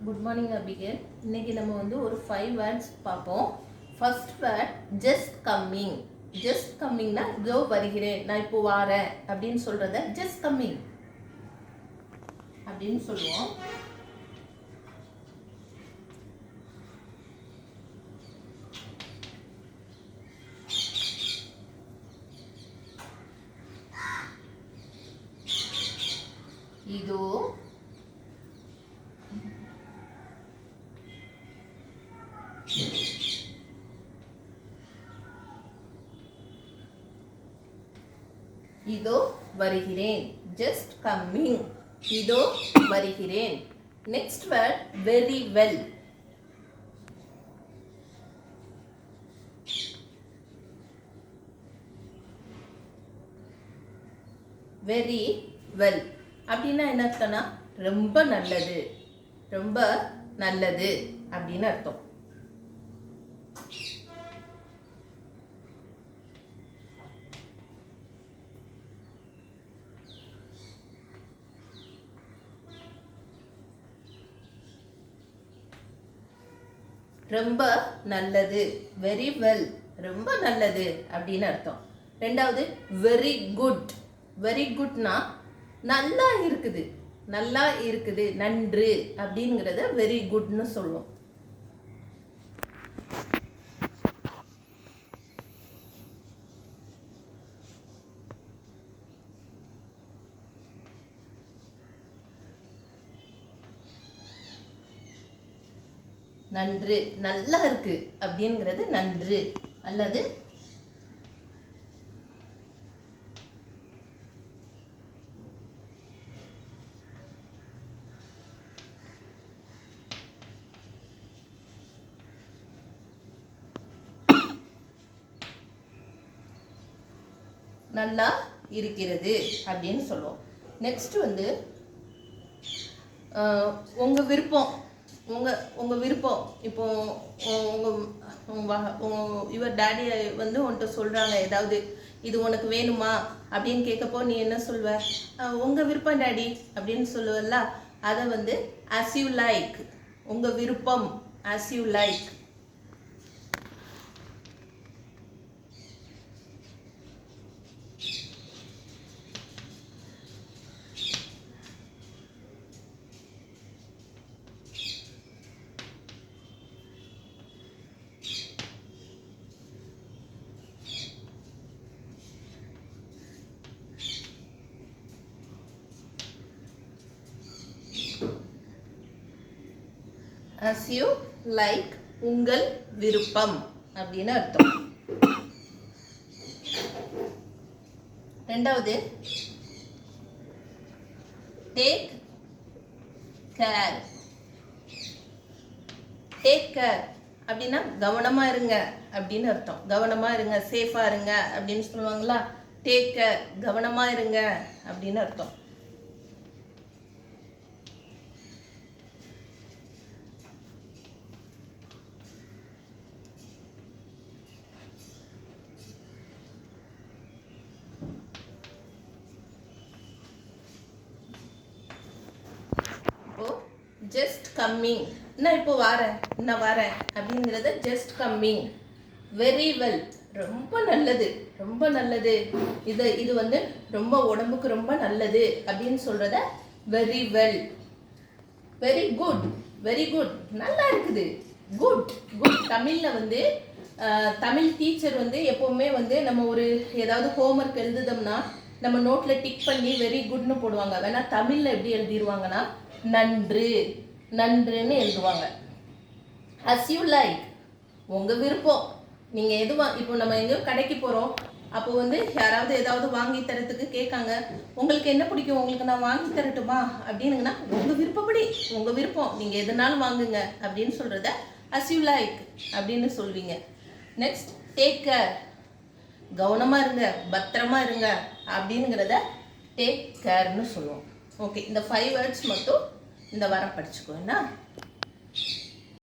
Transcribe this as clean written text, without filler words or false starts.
Good morning Abigail. இன்னைக்கு நம்ம வந்து ஒரு 5 வேர்ட்ஸ் பார்ப்போம். First word just coming. Just கம்மிங்னா இதோ வருகிறேன், நான் இப்போ வாரேன் அப்படின்னு சொல்றத ஜஸ்ட் கம்மிங் அப்படின்னு சொல்லுவோம். இதோ இதோ வருகிறேன், ஜஸ்ட் கம்மிங். இதோ வருகிறேன். Next word very well. Very well அப்படின்னா என்ன அர்த்தம்னா ரொம்ப நல்லது, ரொம்ப நல்லது அப்படின்னு அர்த்தம். ரொம்ப நல்லது, வெரி வெல், ரொம்ப நல்லது அப்படின்னு அர்த்தம். ரெண்டாவது வெரி குட். வெரி குட்னா நல்லா இருக்குது, நல்லா இருக்குது, நன்று அப்படிங்கிறத வெரி குட்னு சொல்லுவோம். நன்று, நல்லா இருக்கு அப்படிங்கிறது நன்று. அல்லது நல்லா இருக்கிறது அப்படின்னு சொல்லுவோம். நெக்ஸ்ட் வந்து உங்க விருப்பம். உங்க விருப்பம். இப்போ யுவர் டேடி வந்து உன்கிட்ட சொல்றாங்க ஏதாவது, இது உனக்கு வேணுமா அப்படின்னு கேட்கப்போ நீ என்ன சொல்வ? உங்க விருப்பம் டேடி அப்படின்னு சொல்லுவல்ல. அதை வந்து as you like. உங்க விருப்பம் as you like. as you like, உங்கள் விருப்பம் அப்படின்னு அர்த்தம். ரெண்டாவது டேக் கேர். டேக் கேர் அப்படின்னா கவனமா இருங்க அப்படின்னு அர்த்தம். கவனமா இருங்க, சேஃபா இருங்க அப்படின்னு சொல்லுவாங்களா. டேக் கேர், கவனமா இருங்க அப்படின்னு அர்த்தம். ஜஸ்ட் கம்மிங், நான் இப்போ வாரேன், நான் வரேன் அப்படிங்கிறத ஜஸ்ட் கம்மிங். வெரி வெல், ரொம்ப நல்லது, ரொம்ப நல்லது, இது வந்து ரொம்ப உடம்புக்கு ரொம்ப நல்லது அப்படின்னு சொல்றத very well. Very good, very good, நல்லா இருக்குது. குட் குட் தமிழ்ல வந்து தமிழ் டீச்சர் வந்து எப்பவுமே வந்து நம்ம ஒரு ஏதாவது ஹோம்ஒர்க் எழுதுதோம்னா நம்ம நோட்ல டிக் பண்ணி வெரி குட்னு போடுவாங்க. வேணா தமிழ்ல எப்படி எழுதிடுவாங்கன்னா நன்று, நன்றுன்னு எழுதுவாங்க. as you like, உங்க விருப்பம். நீங்க எதுவா, இப்போ நம்ம எங்கேயோ கடைக்கு போறோம், அப்போ வந்து யாராவது ஏதாவது வாங்கி தரத்துக்கு கேட்காங்க, உங்களுக்கு என்ன பிடிக்கும், உங்களுக்கு நான் வாங்கி தரட்டுமா அப்படின்னுங்கன்னா உங்க விருப்பப்படி, உங்க விருப்பம், நீங்க எதுனாலும் வாங்குங்க அப்படின்னு சொல்றத as you like அப்படின்னு சொல்வீங்க. நெக்ஸ்ட் டேக் கேர், கவனமா இருங்க, பத்திரமா இருங்க அப்படிங்கிறத டேக் கேர்னு சொல்லுவோம். ஓகே, இந்த 5 வேர்ட்ஸ் மட்டும் இந்த வாரம் படிச்சுக்கோன்னா.